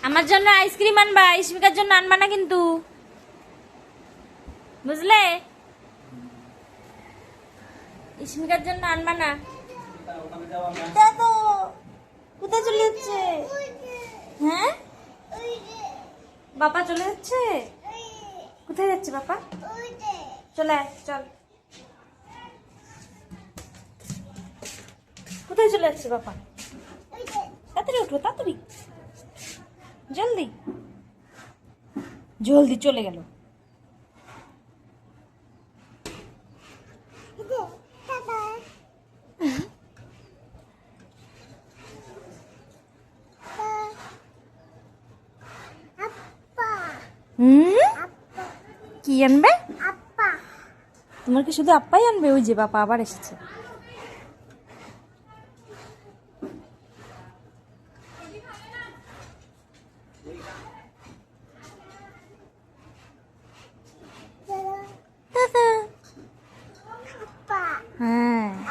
আমার জন্য আইসক্রিম আনবা, ইস্মিকার জন্য আনবা না কিন্তু, বুঝলে? ইস্মিকার জন্য আনবা না। কোথায় চলে যাচ্ছে? হ্যাঁ, বাবা চলে যাচ্ছে। কোথায় যাচ্ছে বাবা? চলে আয়, চল। কোথায় চলে যাচ্ছে বাবা? তাড়াতাড়ি উঠো, তাড়াতাড়ি, জলদি জলদি চলে গেল। কি আনবে? তোমার কি শুধু আপ্পাই আনবে? ওই যে বাবা আবার এসেছে। হ্যাঁ।